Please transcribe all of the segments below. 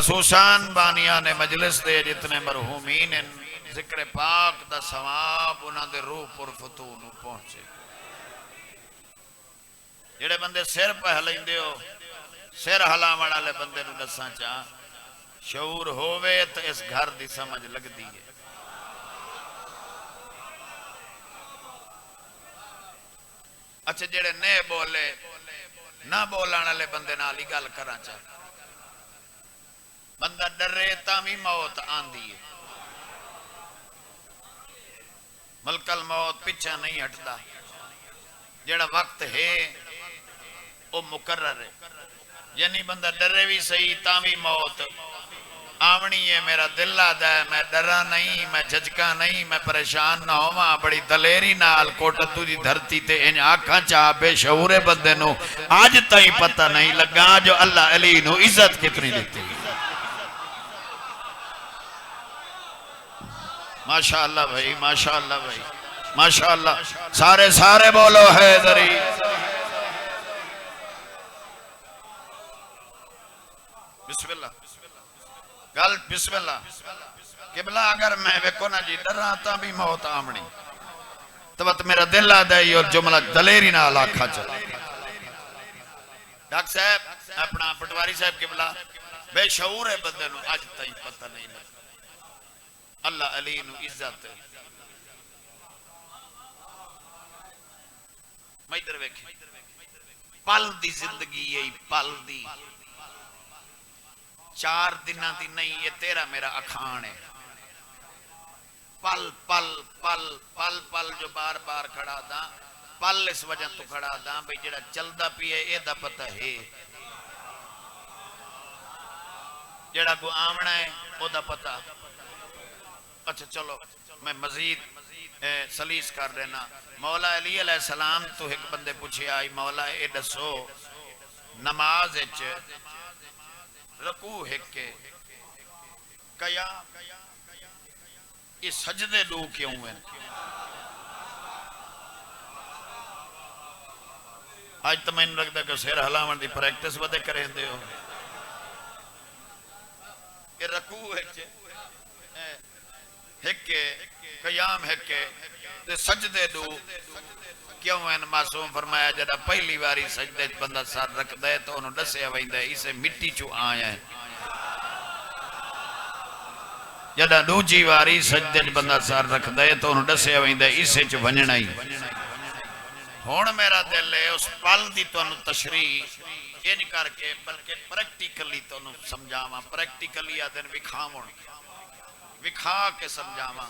خصوصاً بانیان مجلس دے جتنے مرحومین ہیں ذکر پاک دا ثواب انہاں دے روح پر فتون پہنچے جڑے بندے سر پہ ہلیندے ہو سر ہلاون والے بندے نو دساں چاہ شعور ہووے تو اس گھر دی سمجھ لگ دی ہے اچھا جڑے نئے بولے نہ بولان والے بندے نال ہی گل کراں چاہ بندہ ڈرے تامی موت آندی ہے ملک الموت پیچھے نہیں ہٹدا جڑا وقت ہے وہ مقرر ہے یعنی بندہ ڈرے بھی صحیح تامی موت آونی ہے میرا دل آدھا ہے میں ڈرا نہیں میں جھجکا نہیں میں پریشان نہ ہوا بڑی دلیری نال کوٹتو دی دھرتی تے ان آنکھاں چاہ بے شعور بندے نو آج تائیں پتہ نہیں لگا جو اللہ علی نو عزت کتنی دیتی ماشاءاللہ بھائی ماشاءاللہ بھائی ماشاءاللہ سارے بولو حیدری بسم اللہ گل بسم اللہ قبلہ اگر میں ویکو نا جی ڈر آتا بھی موت آمنی تو وقت میرا دل آدھا ہے اور جملہ دلیری نہ علاقہ چلا ڈاک صاحب اپنا پٹواری صاحب قبلہ بے شعور ہے بندے نو آج تائیں پتہ نہیں لگا اللہ علی نو عزت ہے میں ادھر ویکھیں پل دی زندگی یہی پل دی 4 دنہ دی نہیں یہ تیرا میرا اکھان ہے پل پل پل پل پل جو بار بار کھڑا دا پل اس وجہ تو کھڑا دا بھئی جڑا چلدا پیے اے دا پتہ ہے جڑا کو آمنا ہے او دا پتہ اچھا چلو میں مزید سلیس کر دینا مولا علی علیہ السلام تو ایک بندے پوچھے آئی مولا اے دسو نماز اچ رکوع ہکے قیام یہ سجدے دو کیوں ہیں آج تو میں لگتا کہ سیر حلاون دی پریکٹس بدے کریں دے ہو یہ رکوع ہکے قیام ہکے سجدے دو کیوں ہیں معصوم فرمایا جڑا پہلی باری سجدے بندہ سار رکھ دے تو انہوں ڈسے ویندے اسے مٹی چو آیا ہے جڑا دوجی باری سجدے بندہ سار رکھ دے تو انہوں ڈسے ویندے اسے چو ونجنا ہی ہون میرا دل ہے اس پل دی تو انہوں تشریح یہ نہیں کر کے بلکہ پریکٹیکلی تو انہوں سمجھاما پریکٹیکلی آدھن وکھامون وکھا کے سمجھاما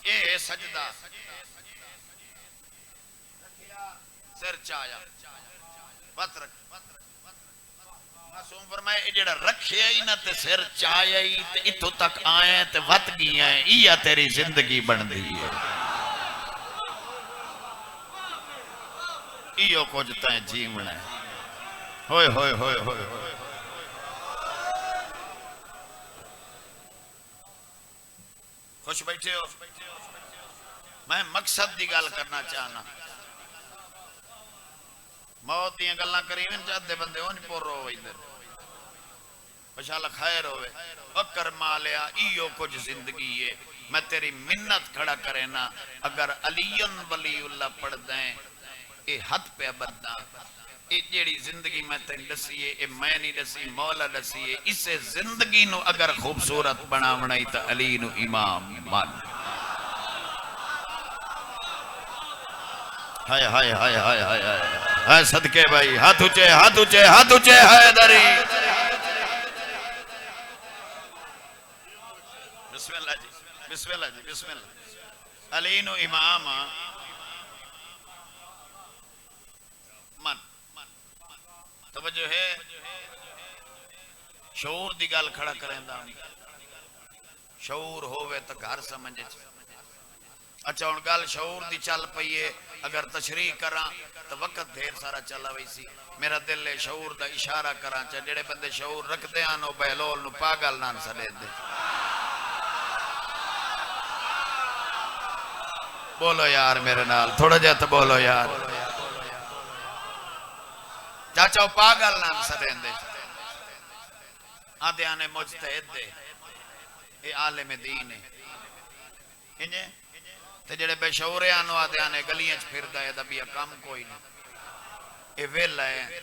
یہ سجدہ سر چایا بات رکھ معصوم فرمائے اے جڑا رکھے ہی نہ تے سر چایا ہی تے اتھو تک آئے تے وط گئی ہیں یہ تیری زندگی بن دی ہے یہ کچھ تائیں جیمنا ہے ہوئے ہوئے ہوئے ہوئے ہوئے خوش بیٹھے ہو میں مقصد دی گال کرنا چاہنا موت دیاں گلنا کریمن چاہتے بندے ہو نہیں پور رو ہوئی در بشالہ خیر ہوئے اکر مالیا ایو کچھ زندگی ہے میں تیری منت کھڑا کرے نا اگر علیون ولی اللہ پڑھ دیں اے حد پہ ابدا اے جیڑی زندگی میں تین ڈسیے اے میں نہیں ڈسی مولا ڈسیے اسے زندگی نو اگر خوبصورت بنا بنائی تا علی نو امام مان ہائے ہائے ہائے ہائے ہائے ہائے صدقے بھائی ہاتھ اچھے ہاتھ اچھے ہاتھ اچھے حیدری بسم اللہ جی بسم اللہ جی بسم اللہ علی نو امام من توجہ ہے شعور دی گال کھڑا کریں دا شعور ہوئے تو گھر سمجھے اچھا ان گال شعور دی چل پئیے اگر تشریح کراں تو وقت دھیر سارا چلا وئی سی میرا دل ہے شعور دا اشارہ کراں چاہ جڑے بندے شعور رکھ دے آنو بہلول نو پاگل نان سلے دے بولو یار میرے نال تھوڑا جا تو بولو یار چاچاو پاگل نان سلے دے آدھے آنے مجتہد دے اے عالم دین ہے انجھے تے جڑے بے شعورے آنو آدھے آنے گلیاں چ پھر دائے دبیا کام کوئی نہیں اے ویل ہے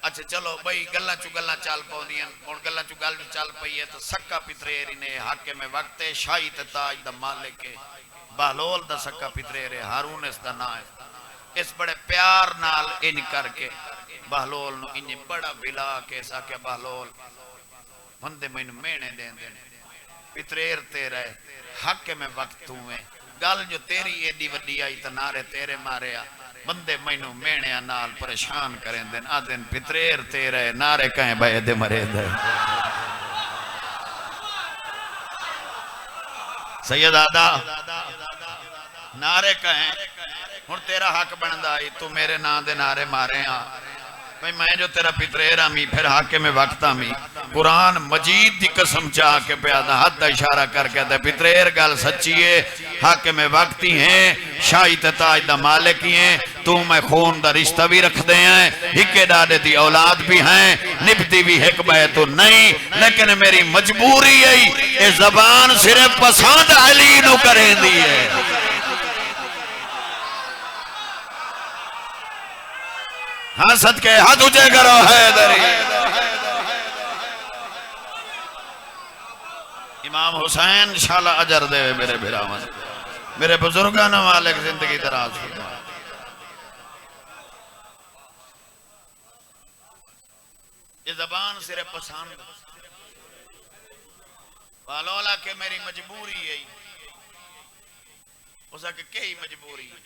اچھا چلو بھئی گلہ چو گلہ چال پاؤ دیا اور گلہ چو گل چال پائی ہے تو سکا پتریری نے حاکم وقت شاہی تاج دا مالک بہلول دا سکا پتریری ہارون اس دا نا ہے اس بڑے پیار نال ان کر کے بہلول نو انہیں بڑا بلا کے ساکے بہلول بندے میں مینے دیں دیں پتریر تیرا ہے حاکم وقت ہوئے گل جو تیری ایڈی وڈی آئی تا نارے تیرے مارے آ بندے مینو مینے نال پریشان کریں دن آدھن پتریر تیرے نارے کہیں بھائی دے مرے دے سید آدھا نارے کہیں ہن تیرا حق بندہ آئی تو میرے نا دے نارے مارے ہاں بھئی میں جو تیرا پتریر آمی پھر حاکم وقت آمی قرآن مجید دی قسم چاہ کے پیادا حد اشارہ کر کے دے پتریر گال سچی ہے حاکم وقتی ہیں شاہی تاج دا مالک ہی ہیں تو میں خون دا رشتہ بھی رکھ دے ہیں ہکے ڈاڑے دی اولاد بھی ہیں نبتی بھی حق بے تو نہیں لیکن میری مجبوری ہے اے زبان صرف پسند علی نو کریں دی ہے حسد کے ہاتھ اجے کرو حیدری امام حسین شالہ اجر دے میرے بھراون میرے بزرگان مالک زندگی دراز فرما یہ زبان صرف پسند والولا کہ میری مجبوری ہے اسا کہ کئی مجبوری ہے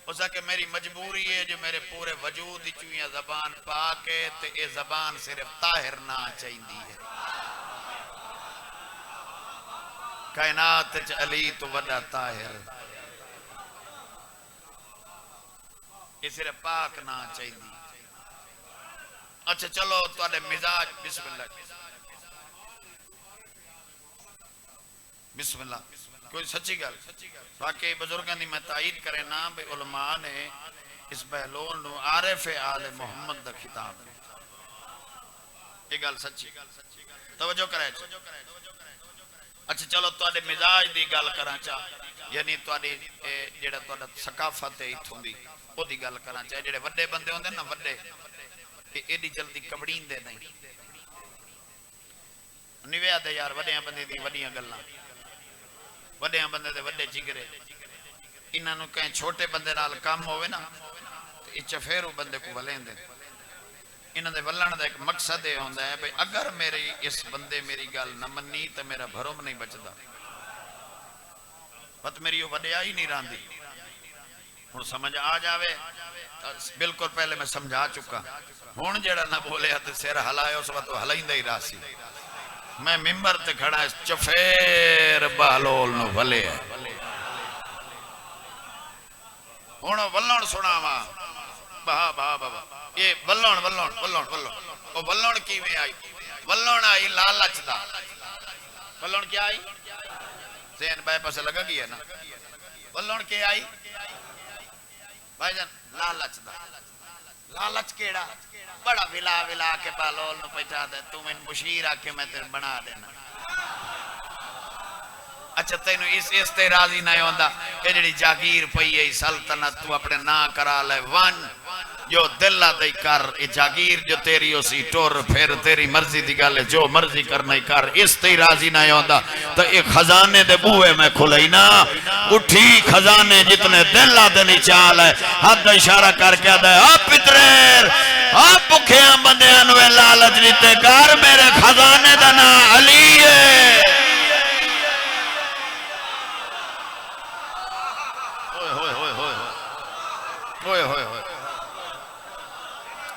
اسا کہ میری مجبوری ہے جو میرے پورے وجود ہی چوئیاں زبان پاکے تے اے زبان صرف طاہر نہ چاہیے ہے کائنات علی تو وڈا طاہر یہ صرف پاک نہ چاہیے اچھا چلو تو آدھے مزاج بسم اللہ بسم اللہ کوئی سچی گل باقی بزرگان دی میں تائید کرے نا بے علماء نے اس بہلول نو عارف آل محمد دا خطاب یہ گل سچی توجہ کرے اچھا چلو تو آدھے مزاج دی گل کرا چاہ یعنی تو آدھے جیڑا تو آدھے ثقافت ایتھوں دی وہ دی گل کرا چاہ جیڑے وڈے بندے ہوندے نا وڈے ایڈی جلدی کبڑین دے نہیں نیوے آدھے یار وڈیاں بندے دی وڈیاں گلنا وڈیاں بندے دے وڈے جگرے انہاں نو کہیں چھوٹے بندے نال کام ہوئے نا تو یہ چفیرو بندے کو ولین دے انہاں دے ولن دا ایک مقصد ہے ہوندہ ہے بھئی اگر میری اس بندے میری گل نہ منی تو میرا بھروم نہیں بچدا بات میری وہ وڈیا ہی نہیں راندی ہن سمجھ آ جاوے بالکل پہلے میں سمجھا چکا ہن جڑا نہ بولے تے سر ہلائے اس وقت ہلائیندہ ہی راسی میں ممبر تے کھڑا اس چفیر بہلول نو ولے ہے ہن ولن سنا وا بہا بہا بہا یہ ولن کی میں آئی ولن آئی لالچ دا ولن کیا آئی ذہن بھائی پاسے لگا گیا نا ولن کے آئی بھائی جان لالچ دا لالچ کیڑا بڑا ولا ولا کے بہلول نو پہچا دے تم ان مشیر آ کے میں تیرے بنا دینا اچھا تینو اس تے راضی نہ ہوندا اے جڑی جاگیر پئی ہے سلطنت تو اپنے نا کرا لے ون جو دل دے کر اے جاگیر جو تیری اسی ٹور پھر تیری مرضی دی گل جو مرضی کرنا ہی کر اس تے راضی نہ ہوندا تو ایک خزانے دے بوئے میں کھلئی نا اٹھی خزانے جتنے دل دے نہیں چال ہے حد اشارہ کر کے دے آپ پتریر آپ بکھیاں بندے انوے لالچ نیتے کر میرے خزانے دا نا علی ہے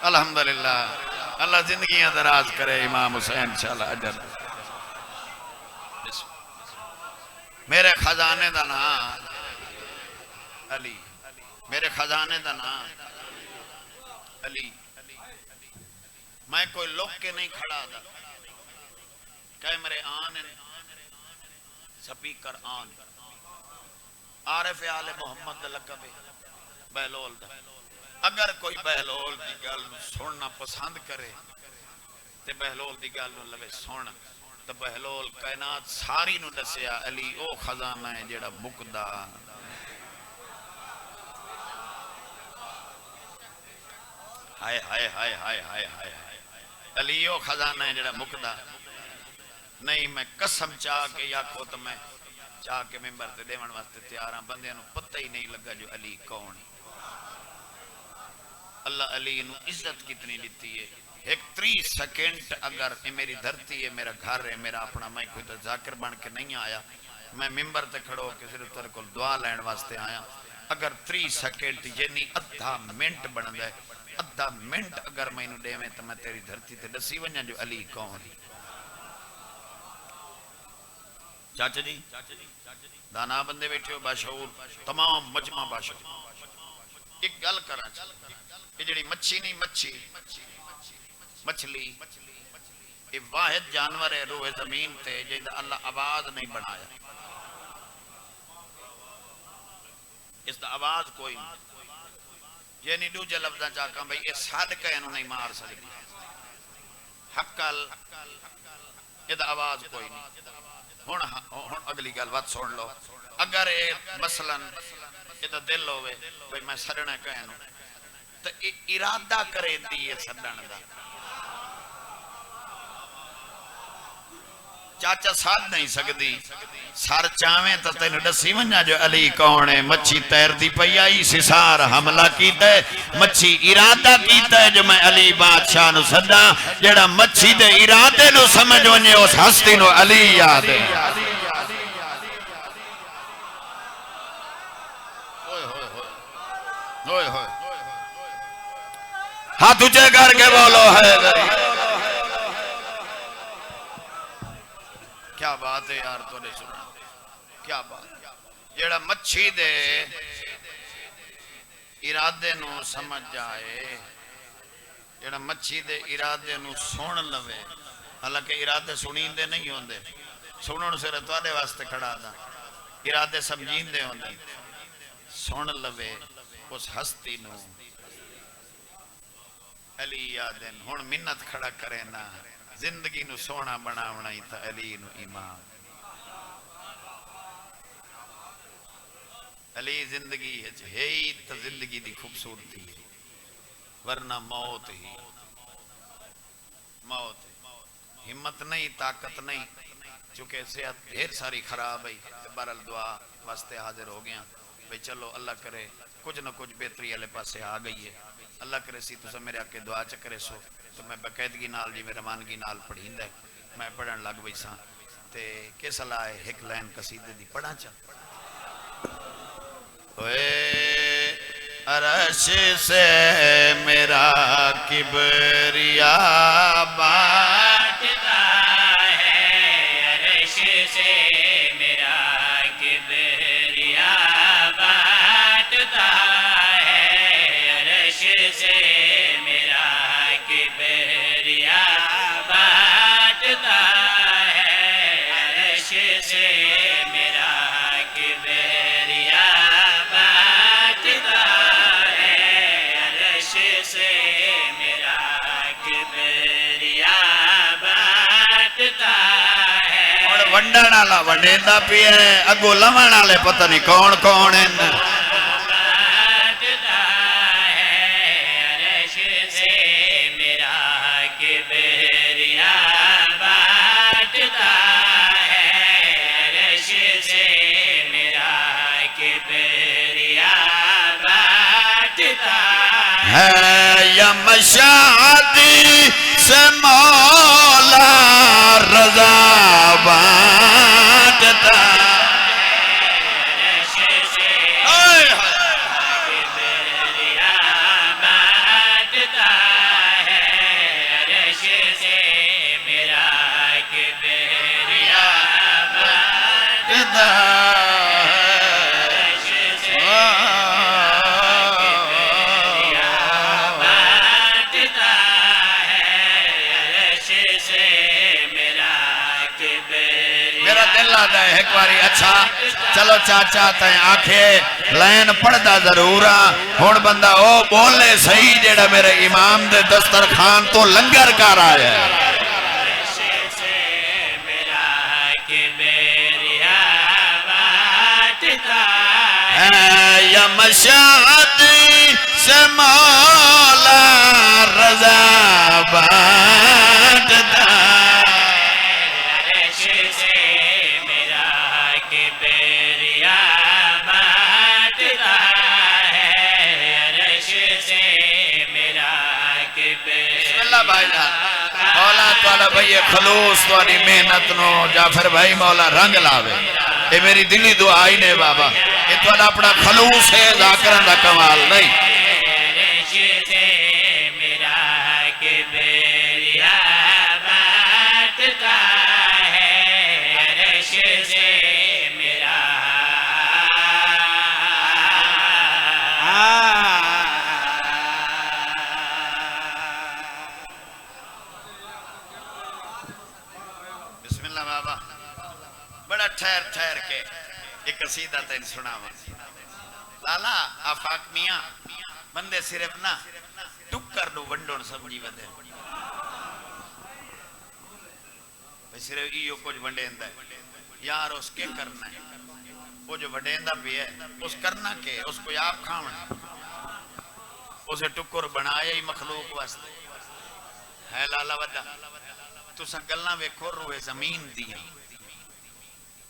الحمدللہ اللہ زندگیاں دراز کرے امام حسین شاءاللہ اجر میرے خزانے دا نام علی میرے خزانے دا نام علی میں کوئی لوگ کے نہیں کھڑا دا کیمرے آن سپیکر آن عارف آل محمد لقب بہلول دا اگر کوئی بہلول دی گل سننا پسند کرے تے بہلول دی گل نو لوے سن تے بہلول کائنات ساری نو دسیا علی او خزانہ ہے جڑا مکدا ہائے ہائے ہائے ہائے ہائے ہائے علی او خزانہ ہے جڑا مکدا نہیں میں قسم چاہ کے یا کھو تو میں چاہ کے ممبر تے دیون واسطے تیار ہاں بندے نو پتہ ہی نہیں لگا جو علی کون ہے اللہ علی نو عزت کتنی دیتی ہے ایک 3 سیکنڈ اگر میری دھرتی ہے میرا گھر ہے میرا اپنا میں کوئی تو ذاکر بن کے نہیں آیا میں ممبر تے کھڑو کہ صرف تیرے کو دعا لین واسطے آیا اگر 3 سیکنڈ یعنی ادھا منٹ بن گئے ادھا منٹ اگر میں نو دے میں تو میں تیری دھرتی تے دسی ونجا جو علی کون ہے چاچا جی دانا بندے بیٹھے ہو باشعور تمام مجمع باشعور ایک گل کرا یہ جڑی مچھی نہیں مچھلی یہ واحد جانور ہے روح زمین تے جیدہ اللہ آواز نہیں بنایا اس دا آواز کوئی نہیں یہ نہیں دوجہ لفظاں چاہکاں بھئی یہ صادقہ انہوں نہیں مار سکتی حقل یہ دا آواز کوئی نہیں ہون اگلی گل بات سن لو اگر مثلا یہ دا دل ہوئے بھئی میں سڑنا کہنوں تو ارادہ کرے دیئے سڑنا دا چاچا ساتھ نہیں سکتی سار چاہویں تو تینو ڈسی ونجا جو علی کون ہے مچھی تیر دی پئی آئی سسار حملہ کیتا ہے مچھی ارادہ کیتا ہے جو میں علی بادشاہ نو سدا جڑا مچھی دے ارادے نو سمجھ ونجے اس ہستی نو علی یاد ہے ہاتھ اچھے کر کے بولو ہے کیا بات ہے یار تو نے سنا کیا بات جیڑا مچھی دے ارادے نو سمجھ جائے جیڑا مچھی دے ارادے نو سن لوے حالانکہ ارادے سنین دے نہیں ہوندے سنن سے رتوادے واسطے کھڑا دا ارادے سمجھین دے ہوندے سن لوے اس ہستی نو علی یادن ہون منت کھڑا کرے نا زندگی نو سونا بناونا ہی تھا علی نو ایمان علی زندگی ہے ہی تا زندگی دی خوبصورتی ہے ورنہ موت ہی موت ہمت نہیں طاقت نہیں چونکہ صحت ڈھیر ساری خراب ہے برال دعا واسطے حاضر ہو گیا بھئی چلو اللہ کرے کچھ نہ کچھ بہتری علیہ پاسے آ گئی ہے اللہ کرے سی تو سب میرے آکے دعا چکرے سو تو میں بقیدگی نال جی میرے مانگی نال پڑھین دے میں پڑھن لگ بھئی ساں تے کس اللہ ہے ایک لائن قصیدے دی پڑھا چا اوے عرش سے میرا کبریا بانٹتا ہے عرش سے میرا کبریا بانٹتا ہے عرش سے میرا کبریا بانٹتا ہے عرش سے میرا کبریا بانٹتا ہے عرش سے میرا کبریا بانٹتا ہے اور ونڈن آلا ونڈیندہ پی ہے اگو لمن آلے پتہ نہیں کون کون ہیں ہے یا مشاہدی سے مولا رضا بانٹتا ایک باری اچھا چلو چاچا تائیں آنکھیں لائن پڑھدا ضرورا ہون بندہ او بولنے صحیح جیڑا میرے امام دے دسترخوان تو لنگر کر آیا ہے ہے یا مشہد سے مولا رضا بانٹتا عرش سے میرا کبریا بانٹتا ہے عرش سے میرا کبریا بسم اللہ بھائی جان مولا تعالیٰ بھائی خلوص تواری محنت نو جعفر بھائی مولا رنگ لاوے یہ میری دلی دعا ہی نے بابا یہ تعالیٰ اپنا خلوص ہے ذاکران دا کمال نہیں عرش سے میرا کبریا بانٹتا ہے عرش سے میرا بسم اللہ بابا بڑا ٹھہر ٹھہر کے ایک قصیدہ تین سنا لالا آفاق میاں بندے صرف نا ٹکر دو ونڈون سمجھی ودے صرف ایو کچھ ونڈین ہے یار اس کے کرنا ہے وہ جو ونڈین بھی ہے اس کرنا کے اس کو آپ کھاونا اسے ٹکر بنایا ہی مخلوق واسطے ہے لالا وڈا تو سنگلنا ویکھو روح زمین دیا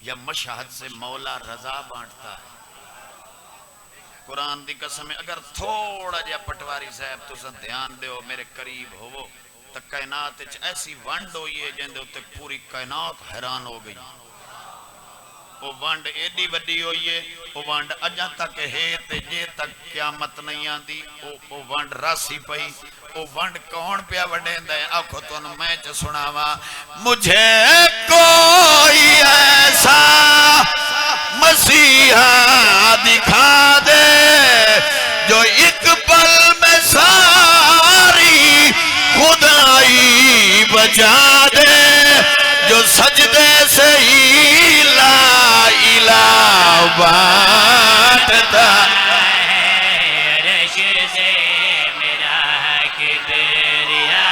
یا مشہد سے مولا رضا بانٹتا ہے قرآن دی قسم ہے اگر تھوڑا جا پٹواری صاحب تو سن دھیان دیو میرے قریب ہوو تو کائنات ایسی ونڈ ہوئی ہے جن دے ہوتے پوری کائنات حیران ہو گئی وہ ونڈ ایڈی وڈی ہوئی ہے وہ ونڈ اجا تک ہے تے جے تک قیامت نہیں آندی وہ ونڈ راسی پئی وہ ونڈ کون پیا وڈین دے آنکھو تو میں چ سناوا مجھے کوئی ایسا مسیحا دکھا دے جو ایک پل میں ساری خدائی بچا دے جو سجدے سے ہی لا الہ بانٹتا عرش سے میرا کبریا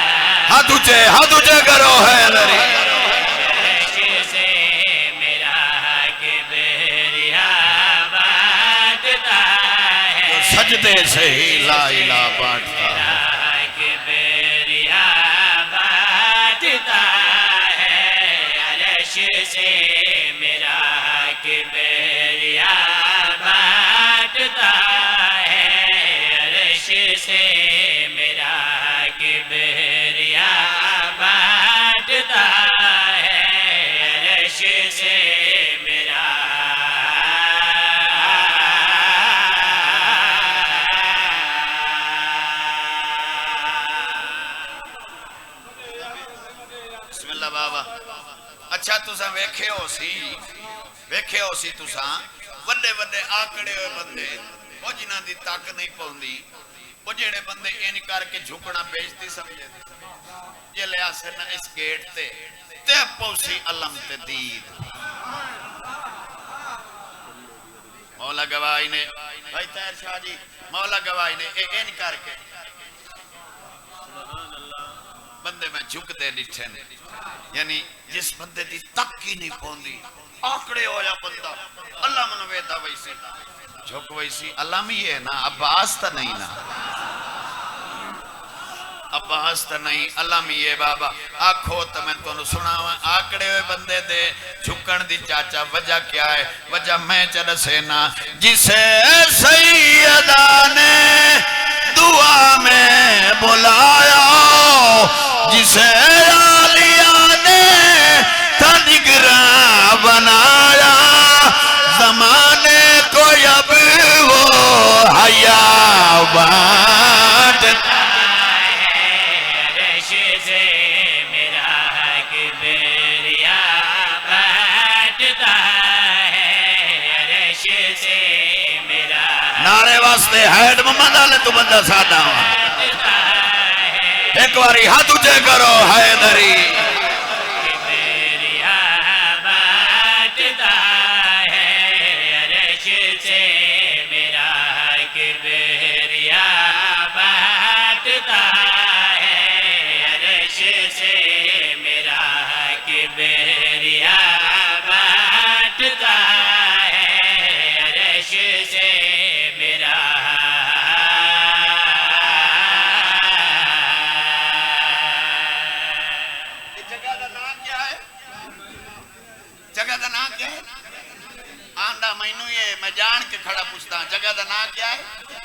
ہاتھ اونچے کرو ہے دری عرش سے میرا کبریا بانٹتا ہے سجدے سے ہی لا الہ بانٹتا کبریا بانٹتا ہے عرش سے میرا کبریا بانٹتا ہے عرش سے میرا کبریا بانٹتا ہے عرش سے میرا بسم اللہ بابا اچھا تساں ویکھے ہو سی تساں وڈے وڈے آکڑے ہوئے بندے وہ جنہاں دی تاک نہیں پوندی وہ جڑے بندے ان کر کے جھکنا بیچتی سمجھے یہ لیا سے نہ اس گیٹ تے پوسی علم تے دید مولا گواہی نے بھائی طاہر شاہ جی مولا گواہی نے ان کر کے بندے میں جھک دے ڈٹھے نے یعنی جس بندے دی تک ہی نہیں پوندی آکڑے ہویا بندہ اللہ منو ویدہ ویسی جھک ویسی اللہ میں یہ نا عباس تا نہیں نا عباس تا نہیں اللہ میں یہ بابا آکھو تا میں تو سناوا آکڑے ہوئے بندے دے جھکن دی چاچا وجہ کیا ہے وجہ میں چل سینا جسے سیدہ نے دعا میں بلایا جسے عالیہ نے تنگراں بنایا زمانے کو اب وہ حیا بانٹتا عرش سے میرا کبریا بانٹتا ہے عرش سے میرا نعرے واسطے حید محمد آلے تو بندہ سادہ ہوا بانٹتا ہے ایک باری ہاتھ اونچے کرو حیدری کبریا بانٹتا ہے عرش سے میرا کبریا بانٹتا ہے عرش سے میرا کبریا بانٹتا ہے ہے آنڈا مینو یہ میں جان کے کھڑا پوچھتا ہوں جگہ دا نام کیا ہے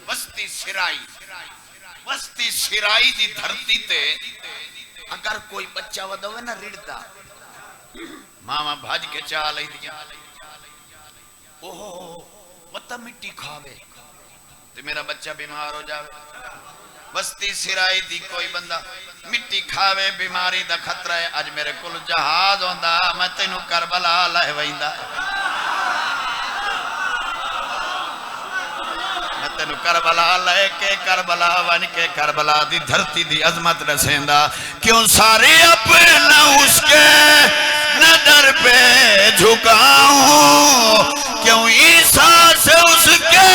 وسطی سرائی وسطی سرائی دی دھرتی تے اگر کوئی بچہ ودوے نہ رڑتا ماما بھاج کے چاہ لئی دیا اوہ وطا مٹی کھاوے تو میرا بچہ بیمار ہو جاوے وسطی سرائی دی کوئی بندہ مٹی کھاوے بیماری دا خطرہ ہے اج میرے کل جہاز ہوندہ میں تینو کربلا لائے ویندہ میں تینو کربلا لائے کے کربلا ون کے کربلا دی دھرتی دی عظمت رسیندہ کیوں ساری اپنا اس کے نظر پہ جھکاؤں کیوں عیسیٰ سے اس کے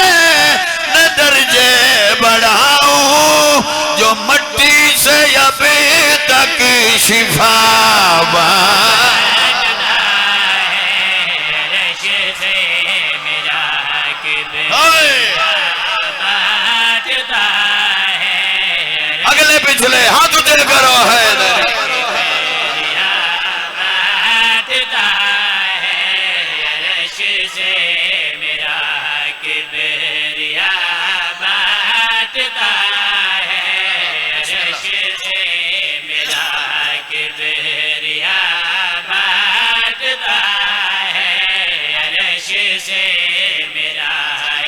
درجے بڑھاؤں جو مٹی سے ابھی تک شفا بانٹتا ہے عرش سے میرا کبریا بانٹتا ہے اگلے پچھلے ہاتھ دل کرو ہے کبریا بانٹتا ہے عرش سے میرا کبریا بانٹتا ہے عرش سے میرا کبریا بانٹتا ہے عرش سے میرا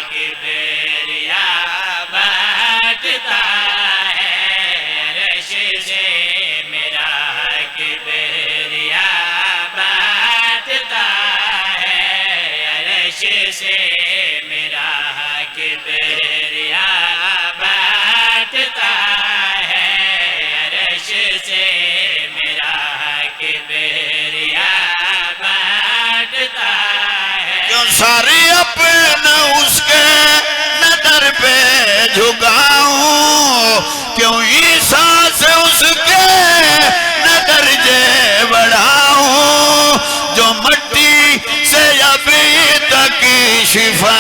کبریا بانٹتا ہے عرش سے میرا کبریا بانٹتا ہے عرش سے میرا کبریا بانٹتا ہے عرش سے میرا کبریا بانٹتا ہے کیوں ساری اپنا اس کے نظر پہ جھکاؤں کیوں عیسیٰ سے اس کے درجے بڑھاؤں جو مٹی سے ابھی تک شفا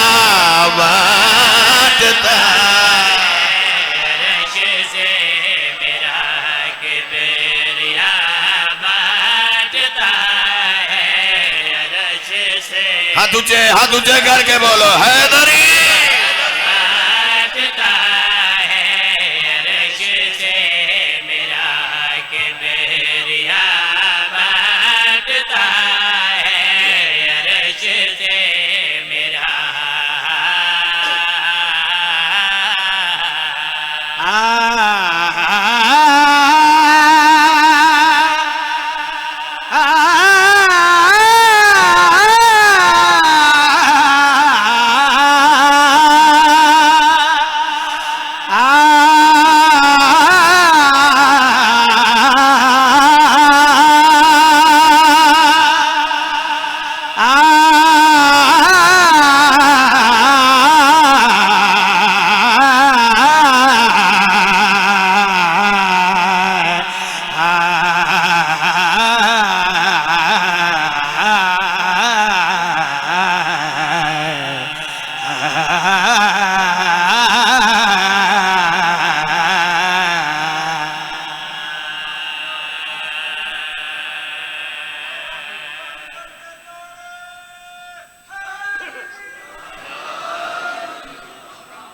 بانٹتا عرش سے میرا کبریا بانٹتا ہے عرش سے ہاتھ اونچے کر کے بولو حیدری بانٹتا ہے عرش سے میرا کبریا بانٹتا ہے عرش سے میرا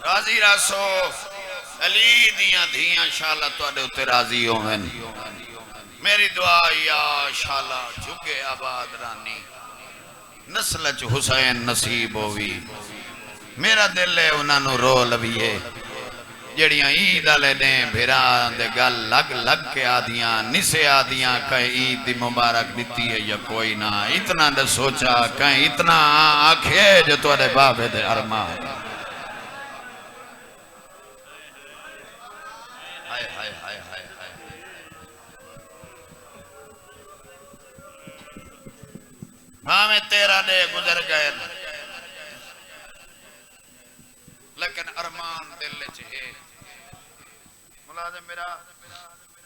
راضی راسو علی دیاں دھیاں شاءاللہ توڑے اتے راضی ہوئن میری دعا یا شاءاللہ جھگے آباد رانی نسل چ حسین نصیب ہوئی میرا دل ہے انہاں نو رو لبیے جڑیاں عید والے دیں بھران دے گل لگ لگ کے آدیاں نسے آدیاں کہیں عید دی مبارک دیتی ہے یا کوئی نہ اتنا دے سوچا کہیں اتنا آنکھے جو توڑے بابے دے ارمان ہائے ہائے ہائے ہائے ہائے ہاں میں تیرا دے گزر گئے لیکن ارمان دل چاہے ملازم میرا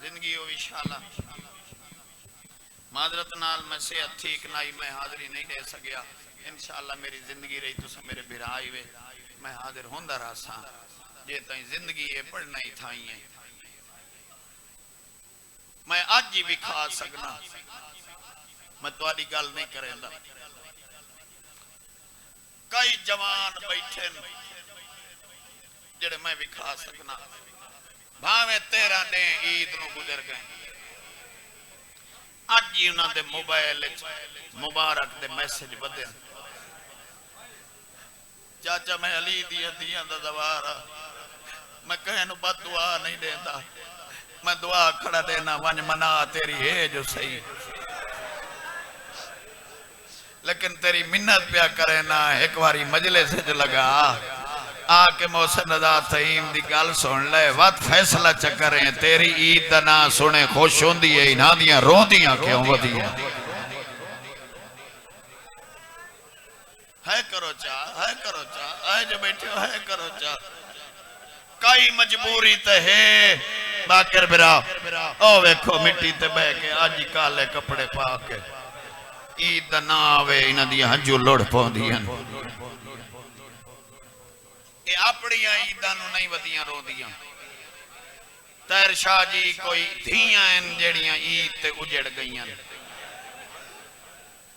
زندگی ہوئی انشاءاللہ معذرت نال میں صحت ٹھیک نائی میں حاضری نہیں دے سکیا انشاءاللہ میری زندگی رہی تو سا میرے بھرائی وے میں حاضر ہوندہ رہا سا یہ تائیں زندگی ہے پڑھنا ہی تھائی ہیں میں آج ہی بھی کھا سکنا میں تہاڈی گل نہیں کریندا کئی جوان بیٹھے جڑے میں بھی کھا سکنا بھاویں 13 دن عید نو گزر گئے اج ہی انہاں دے موبائل مبارک دے میسج ودے چاچا میں علی دیاں دا دوارا میں کہیں نو بد دعا نہیں دیندا میں دعا کھڑا دینا ون منا تیری ہے جو صحیح لیکن تیری منت پیا کرے نا ایک واری مجلس جو لگا آ کے محسن رضا تھیم دی گل سن لے وقت فیصلہ چکریں تیری عید دا نا سنے خوش ہوندی ہے انہاں دیاں روندیاں کیوں ودیاں ہے کرو چاہ ہے جو بیٹھے ہو ہے کرو چاہ کئی مجبوری تے ہے باکر برا او ویکھو مٹی تے بہ کے آج ہی کالے کپڑے پا کے عید دا نا آوے انہاں دی ہنجو لڑ پوندیاں اے اپنی عیداں نو نہیں ودیاں رو دیاں تیر شاہ جی کوئی دھیاں ہیں جڑیاں عید تے اجڑ گئیاں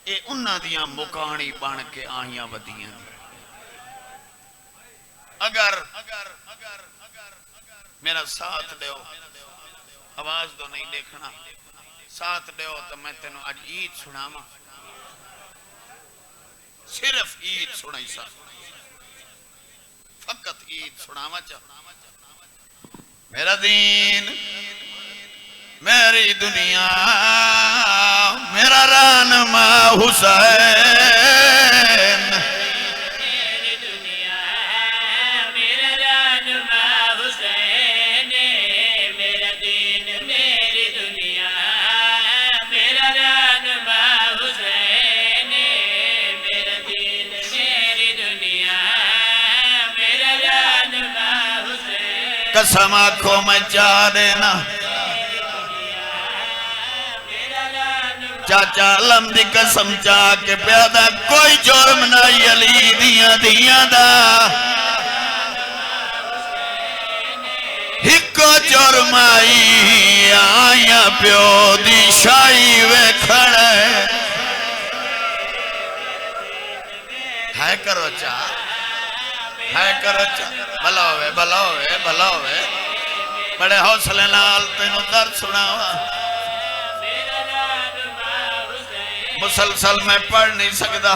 اے انہاں دیاں مکانی بن کے آئیاں ودیاں اگر میرا ساتھ دیو آواز تو نہیں دیکھنا ساتھ دیو تو میں تینوں آج عید سناما صرف عید سنائی سا فقط عید سناما چاہ میرا دین میری دنیا میرا رہنما حسین میری دنیا میرا رہنما حسین میرا دین میری دنیا میرا رہنما حسین میرا دین میری دنیا میرا رہنما حسین قسم آنکھوں میں چاہ دینا چاچا علم دی قسم چاہ کے پیادا کوئی جرم نہیں علی دیاں دا ہکو جرم آئیاں پیو دی شائی وے کھڑے ہے کرو چاہ بھلا ہوئے بڑے حوصلے نال تینوں درد سناوا مسلسل میں پڑھ نہیں سکتا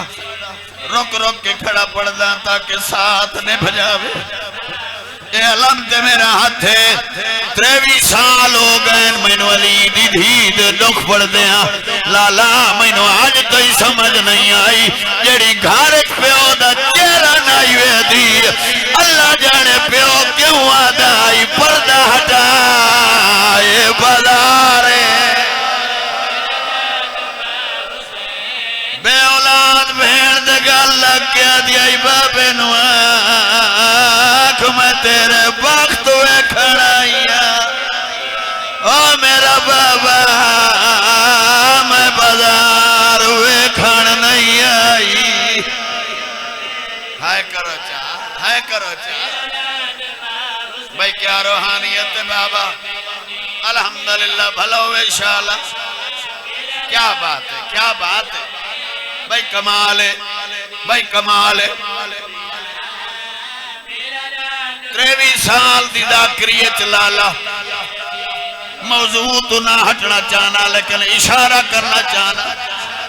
رک کے کھڑا پڑھدا تاکہ ساتھ نبھ جاوے اے علم تے میرا ہاتھ ہے 23 سال ہو گئے مینوں علی دی دھید دکھ پڑھ دیاں لالا مینوں آج تو ہی سمجھ نہیں آئی جیڑی گھر پیو دا چہرہ نہیں وے دی اللہ جانے پیو کیوں آدھا آئی پردہ ہٹائے بازارے بے اولاد بھیڑ دے گل لگ کے دیائی بابے نواک میں تیرے وقت وے کھڑائیا او میرا بابا میں بازار وے کھڑ نہیں آئی ہائے کرو چاہ بھائی کیا روحانیت ہے بابا الحمدللہ بھلا ہوئے انشاءاللہ کیا بات ہے بھائی کمال ہے 23 سال دی داکریت لالا موضوع تو نہ ہٹنا چاہنا لیکن اشارہ کرنا چاہنا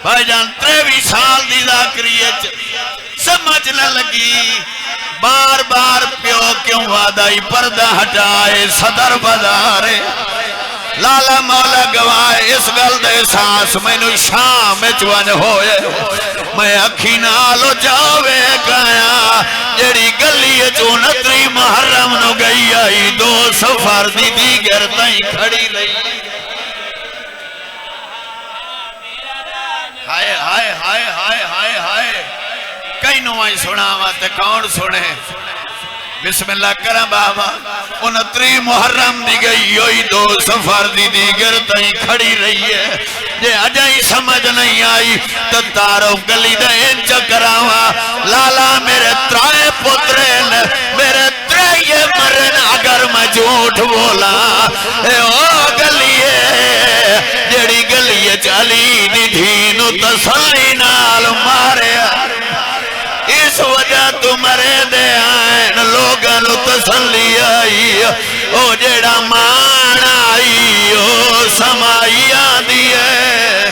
بھائی جان 23 سال دی داکریت سمجھ نہ لگی بار پیو کیوں وعدائی پردہ ہٹائے صدر بازارے لالا مولا گوائے اس گل دے احساس مینوں شام چون ہوئے میں اکھی نالو جاوے گایا جیڑی گلی 29 محرم نو گئی آئی 2 سفر دی دیگر تائیں کھڑی لئی ہائے کئی نوائی سناوا تے کون سنے بسم اللہ کرم بابا 29 محرم دی گئی ہوئی 2 سفر دی دیگر تائیں کھڑی رہی ہے جے اجائی سمجھ نہیں آئی تو تارو گلی دے چکراوا لالا میرے 3 پترین میرے 3 مرن اگر میں جھوٹ بولا اے او گلی ہے جیڑی گلی چلی دی دھینو تسلی نال ماریا اس وجہ تو مرے دے آئین لوگاں نو تسلی آئی او جیڑا مان آئی او سمائی آدھی ہے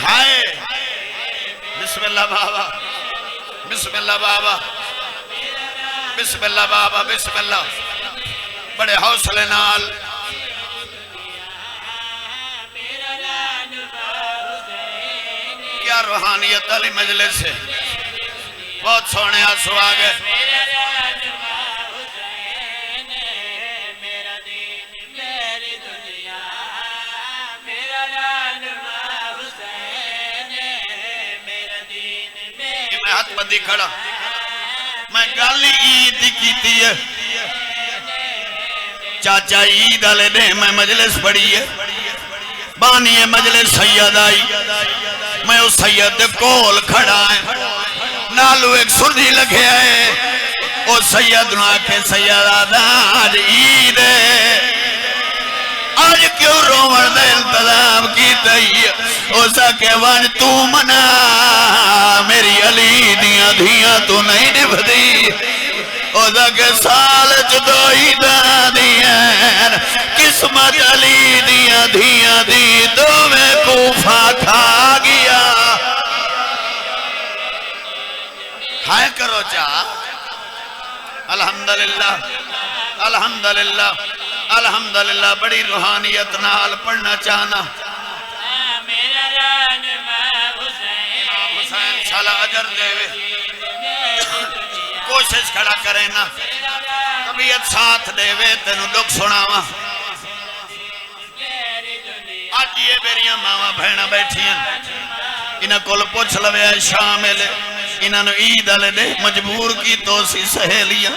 ہائے بسم اللہ بابا بسم اللہ بابا بسم اللہ بابا بسم اللہ بڑے حوصلے نال کیا روحانیت علی مجلس ہے بہت سونے آنسو آگئے میں ہاتھ بندی کھڑا میں گالی عید کیتی ہے چاچا عید علیہ نے میں مجلس پڑھی ہے بانی مجلس سید آئی میں اس سید کول کھڑا ہے نالو ایک سردی لگے آئے او سید نو آکھے سید آدھا آج عید ہے آج کیوں رومن دے انتظام کی تئی او سکے وان تو منا میری علی دیاں دھیاں تو نہیں نبھدی او سکے سال جدوئی دا دیاں قسمت علی دیاں دھیاں دی دو میں کوفہ کھا گیا ہائے کرو چاہ الحمدللہ الحمدللہ الحمدللہ بڑی روحانیت نال پڑھنا چاہنا حسین شالا عجر دے وے کوشش کھڑا کریں نا طبیعت ساتھ دے وے تینو دکھ سناوا آج یہ بیریاں ماما بھینا بیٹھی ہیں انہاں کول پوچھ لوے شامل انہاں نو عید علیہ دے مجبور کی تو سی سہیلیاں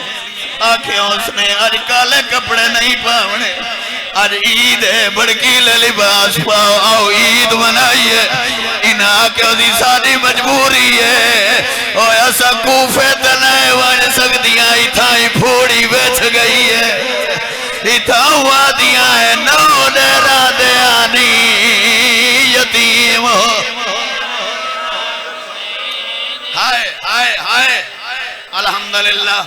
آکھیں اس نے آج کالے کپڑے نہیں پاونے آج عید ہے بڑکیلے لباس پاؤ آؤ عید منائیے انہاں آکھیں اسی ساری مجبوری ہے او ایسا کوفے تنائے وان سکتیاں اتھائی پھوڑی بیچ گئی ہے اتھا ہوا دیا ہے نو ڈیرہ دیانی یتیم ہو ہائے ہائے ہائے الحمدللہ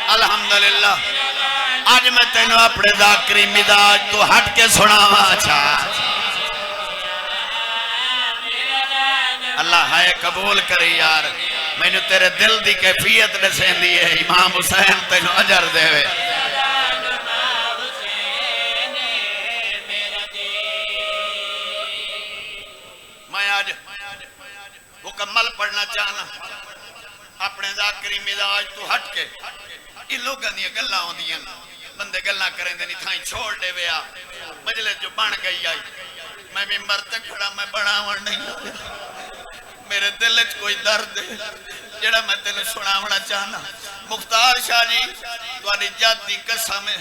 الحمدللہ آج میں تینوں اپنے ذاکری مزاج تو ہٹ کے سناوا چاہ اللہ ہے قبول کری یار میں نے تیرے دل دی کیفیت نسین دی ہے امام حسین تینوں اجر دے وے میں آج مکمل پڑھنا چاہنا اپنے ذاکری مزاج تو ہٹ کے یہ لوگاں دیا گلہ ہوں دیا بندے گلہ کریں دے نہیں تھائیں چھوڑ دے ویا مجلس جو بن گئی آئی میں ممبر تک کھڑا میں بڑھاوڑ نہیں میرے دل اچھ کوئی درد ہے جڑا میں تینوں سناونا چاہنا مختار شاہ جی تواری جاتی قسم ہے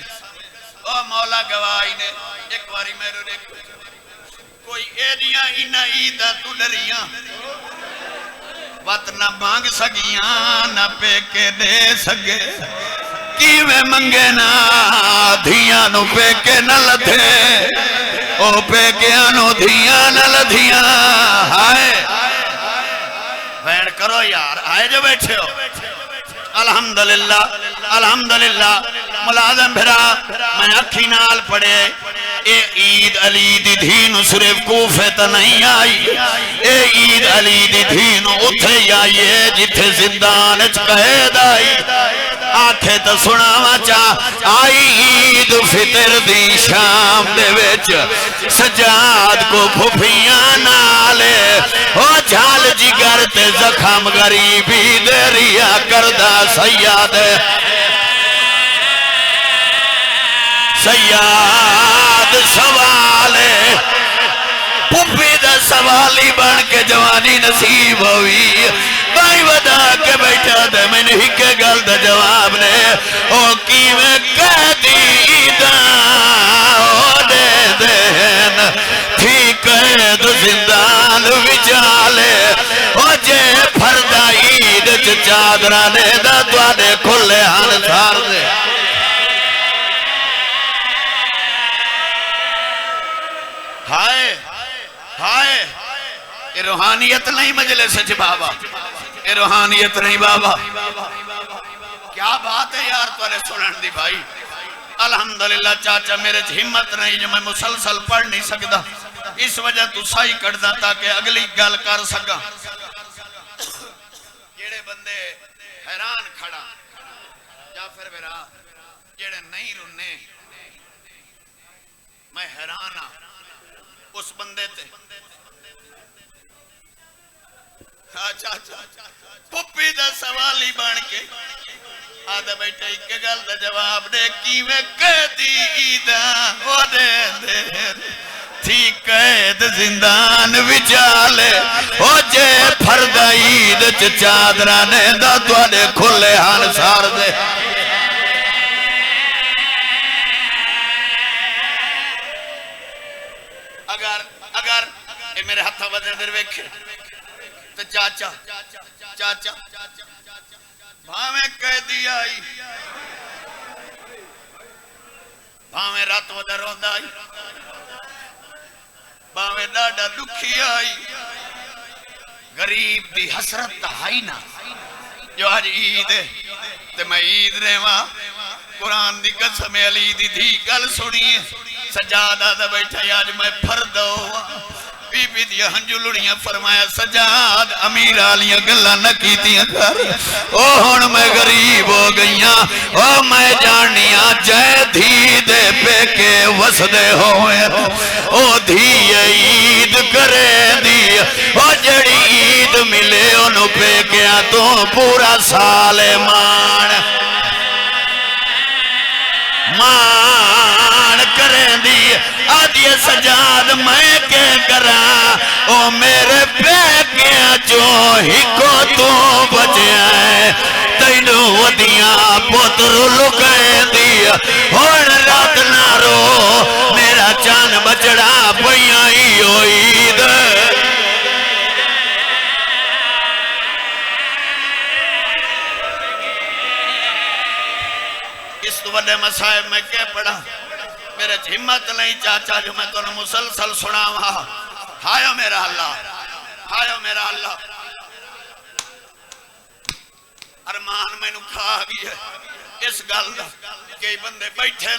او مولا گواہی نے ایک واری میرے دیکھو کوئی ایڈیاں انہ عیدہ تو ڈریاں وقت نہ مانگ سگیاں نہ پے کے دے سگے کیویں منگے نہ دھیاں نو پے کے نہ لدھے او پے کے نو دھیاں نہ لدھیاں ہائے بین کرو یار آئے جو بیٹھے ہو الحمدللہ الحمدللہ ملازم بھرا میں اکھی نال پڑے اے عید علی دی دھین صرف کوفے تا نہیں آئی اے عید علی دی دھین اتھے آئیے جتھے زندان اچ قید آئی آنکھیں تا سناوا چاہ آئی عید فطر دی شام دے وچ سجاد کو پھپیاں نالے او جھال جگر تے زخم غریبی دے ریا کردہ سیاد سیاد سوالے پھپی دا سوالی بن کے جوانی نصیب ہوئی بائی ودا کے بیٹھا دے میں نے ہی کے گل دا جواب نے او کی میں کہہ دی دا او دے دین تھی قید زندان وچالے او جے پھردہ عید چادرانے دا توانے کھلے ہن سار دے ہائے ہائے یہ روحانیت نہیں مجلس سے بابا، یہ روحانیت نہیں بابا. کیا بات ہے یار تورے سنن دی بھائی. الحمدللہ چاچا میرے ہمت نہیں جو میں مسلسل پڑھ نہیں سکتا، اس وجہ تو صحیح کردہ تاکہ اگلی گل کر سکا. جیڑے بندے حیران کھڑا یا پھر میرا جیڑے نہیں رونے، میں حیران ہاں اس بندے تے. پپی دا سوالی بن کے آدھا بیٹھا ایک گل دا جواب دے کی میں قیدی عیداں ہو دے دے تھی قید زندان وچالے ہو جے پھرد عید چادرانے دا توڑے کھلے ہان سار دے. اگر اے میرے ہتھا بدر در ویکھے تو چاچا بھاویں قیدی آئی، بھاویں رات ودر روندہ آئی، بھاویں ڈاڈا دکھی آئی، غریب دی حسرت تہائی نا جو آج عید ہے تے میں عید رہواں. قرآن دی قسم علی دی تھی گل سنیے. سجادہ دا بیٹھا آج میں پھرد ہوا، بی بی دیا ہنجو لڑیاں فرمایا سجاد امیر آلیاں گلہ نہ کیتیاں کر او ہون میں غریب ہو گئیاں او میں جانیاں جے دھی دے پہ کے وسدے ہوئے او دھی عید کرے دی او جڑی عید ملے انہوں پہ کیا تو پورا سال مان کریں دی. آدھی سجاد میں کے کرا او میرے پیکیاں جو ہی کو تو بچیا ہے تینوں ودیاں پتر لکیں دی ہون رات نہ رو میرا چان بچڑا پیاں ہی عید. اس تو بڑے مسائب میں کیا پڑھا میرے ہمت نہیں چاچا جو میں تو مسلسل سنا وہاں. ہائیو میرا اللہ، ہائیو میرا اللہ. ارمان میں نو کھا گیا اس گل دا کئی بندے بیٹھے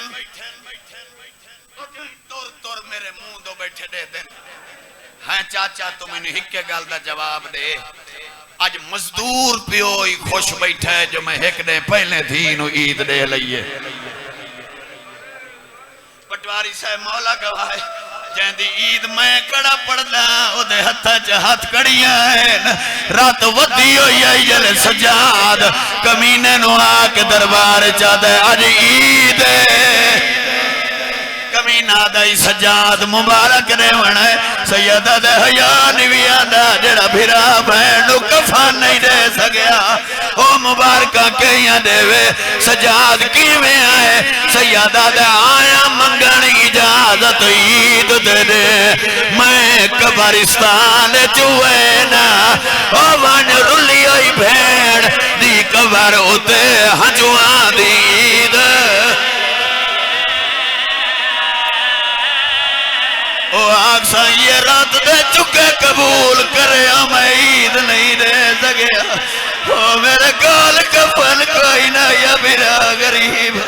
تور میرے منہ دو بیٹھے دے دیں. ہاں چاچا تو میں نے ہکے گل دا جواب دے. آج مزدور پیوئی خوش بیٹھے جو میں ہک دے پہلے دینو عید دے لئیے. پٹواری صاحب مولا گواہ جہاں دی عید میں کڑا پڑ دا او دے ہتھا چاہت کڑیاں ہیں رات ودی ہوئی ہے جل سجاد کمینے نو آکے دربار چاہ دے آج عید کمینہ دائی سجاد مبارک ریون ہے سیدہ دے حیانی بھی آدھا جڑا بھیرا بہنو کفان نہیں دے سگیا او مبارکہ کہیاں دے وے سجاد کیویں آئے سیدہ دے آیا منگنی اجازت عید دے دے میں قبرستان چوئے نا او ون رلی ہوئی بھیڑ دی قبر ہوتے ہنجوان دی عید او آگ سا یہ رات دے چکے قبول کرے میں عید نہیں دے سگیا او میرے کال کفن کوئی نہ یا میرا غریب